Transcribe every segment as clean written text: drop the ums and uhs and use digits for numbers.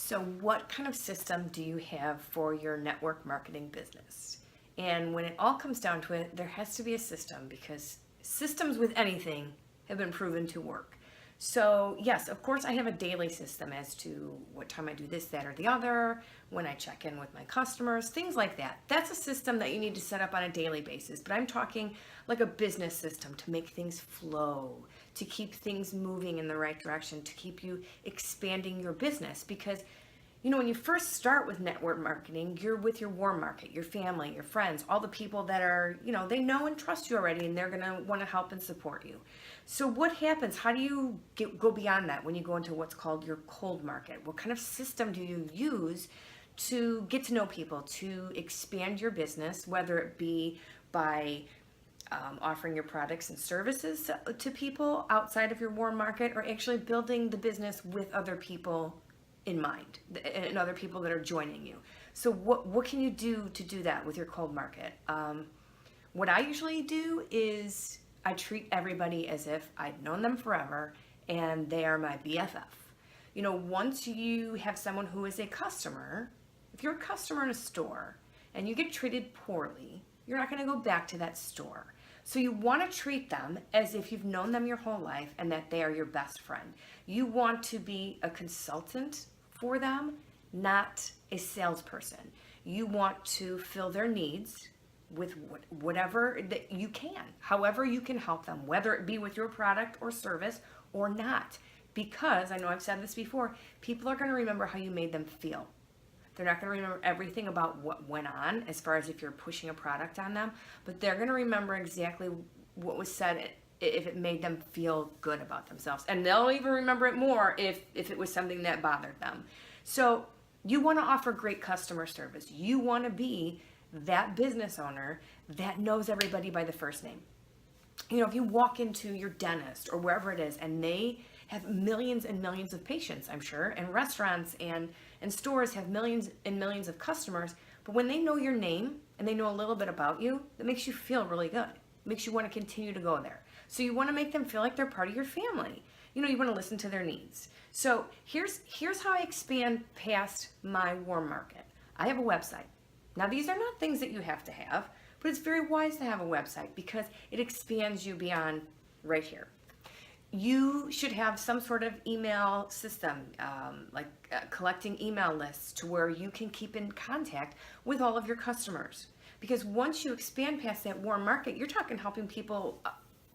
So, what kind of system do you have for your network marketing business? And when it all comes down to it, there has to be a system because systems with anything have been proven to work. So, yes, of course, I have a daily system as to what time I do this, that, or the other, when I check in with my customers, things like that. That's a system that you need to set up on a daily basis. But I'm talking like a business system to make things flow, to keep things moving in the right direction, to keep you expanding your business. Because when you first start with network marketing, you're with your warm market, your family, your friends, all the people that are, they know and trust you already, and they're going to want to help and support you. So what happens? How do you go beyond that when you go into what's called your cold market? What kind of system do you use to get to know people, to expand your business, whether it be by offering your products and services to people outside of your warm market, or actually building the business with other people in mind and other people that are joining you? So what can you do to do that with your cold market? What I usually do is I treat everybody as if I've known them forever and they are my BFF. Once you have someone who is a customer, if you're a customer in a store and you get treated poorly, you're not going to go back to that store. So you want to treat them as if you've known them your whole life and that they are your best friend. You want to be a consultant for them, not a salesperson. You want to fill their needs with whatever that you can, however you can help them, whether it be with your product or service or not. Because I know I've said this before, people are going to remember how you made them feel. They're not going to remember everything about what went on as far as if you're pushing a product on them, but they're going to remember exactly what was said if it made them feel good about themselves. And they'll even remember it more if it was something that bothered them. So you want to offer great customer service. You want to be that business owner that knows everybody by the first name. If you walk into your dentist or wherever it is and they have millions and millions of patients, I'm sure, and restaurants and stores have millions and millions of customers, but when they know your name and they know a little bit about you, that makes you feel really good. It makes you want to continue to go there. So you want to make them feel like they're part of your family. You want to listen to their needs. So here's how I expand past my warm market. I have a website. Now, these are not things that you have to have, but it's very wise to have a website because it expands you beyond right here. You should have some sort of email system, collecting email lists to where you can keep in contact with all of your customers. Because once you expand past that warm market, you're talking helping people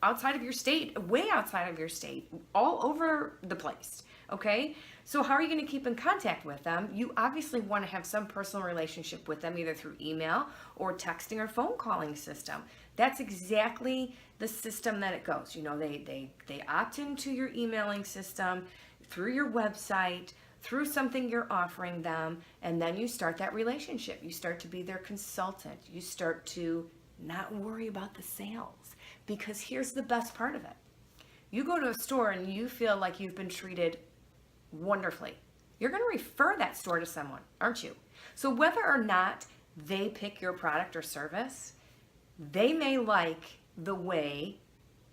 outside of your state, way outside of your state, all over the place. Okay? So how are you going to keep in contact with them? You obviously want to have some personal relationship with them, either through email or texting or phone calling system. That's exactly the system that it goes. They opt into your emailing system through your website, through something you're offering them, and then you start that relationship. You start to be their consultant. You start to not worry about the sales, because here's the best part of it. You go to a store and you feel like you've been treated wonderfully. You're going to refer that store to someone, aren't you? So whether or not they pick your product or service, they may like the way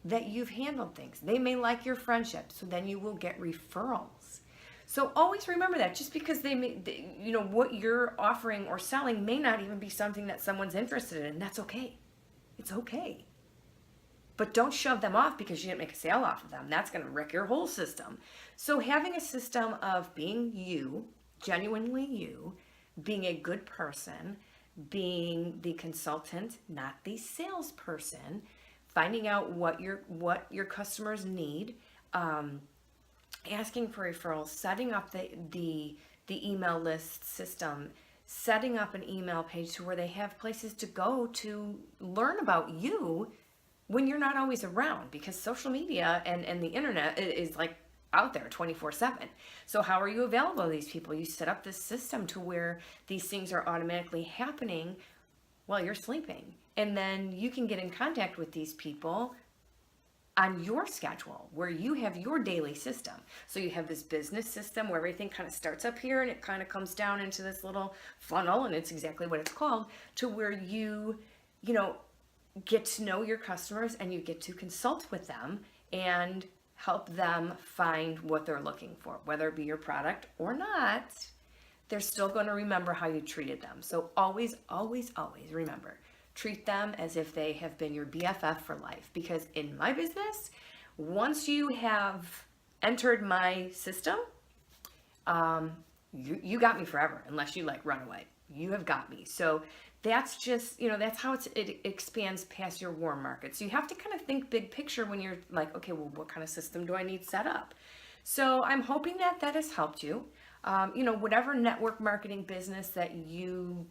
that you've handled things. They may like your friendship, so then you will get referrals. So always remember that. Just because what you're offering or selling may not even be something that someone's interested in, that's okay. It's okay. But don't shove them off because you didn't make a sale off of them. That's going to wreck your whole system. So having a system of being you, genuinely you, being a good person, being the consultant, not the salesperson, finding out what your customers need, asking for referrals, setting up the email list system, setting up an email page to where they have places to go to learn about you when you're not always around, because social media and the internet is like out there 24/7. So how are you available to these people? You set up this system to where these things are automatically happening while you're sleeping. And then you can get in contact with these people on your schedule where you have your daily system. So you have this business system where everything kind of starts up here and it kind of comes down into this little funnel, and it's exactly what it's called, to where you get to know your customers and you get to consult with them and help them find what they're looking for, whether it be your product or not. they're still going to remember how you treated them. So always, always, always remember, treat them as if they have been your BFF for life. Because in my business, once you have entered my system, you got me forever, unless you like run away. You have got me. So that's just, that's how it expands past your warm market. So you have to kind of think big picture when you're like, okay, well, what kind of system do I need set up? So I'm hoping that has helped you. Whatever network marketing business that you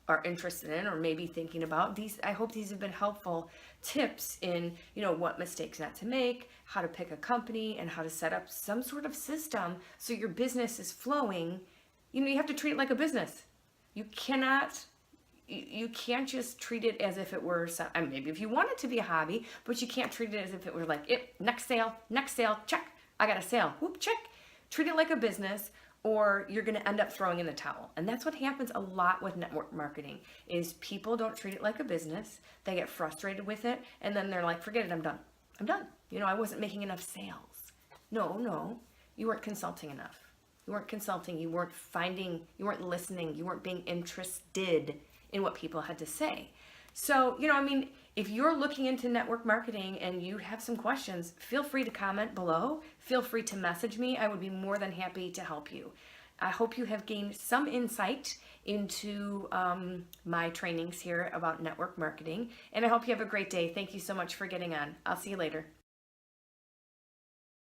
are interested in or maybe thinking about, I hope these have been helpful tips in, what mistakes not to make, how to pick a company, and how to set up some sort of system so your business is flowing. You have to treat it like a business. You can't just treat it as if it were maybe if you want it to be a hobby, but you can't treat it as if it were like, next sale, check, I got a sale, whoop, check. Treat it like a business, or you're going to end up throwing in the towel. And that's what happens a lot with network marketing, is people don't treat it like a business. They get frustrated with it, and then they're like, forget it, I'm done. I wasn't making enough sales. No, you weren't consulting enough. You weren't consulting, you weren't listening, you weren't being interested in what people had to say. So, if you're looking into network marketing and you have some questions, feel free to comment below. Feel free to message me. I would be more than happy to help you. I hope you have gained some insight into my trainings here about network marketing, and I hope you have a great day. Thank you so much for getting on. I'll see you later.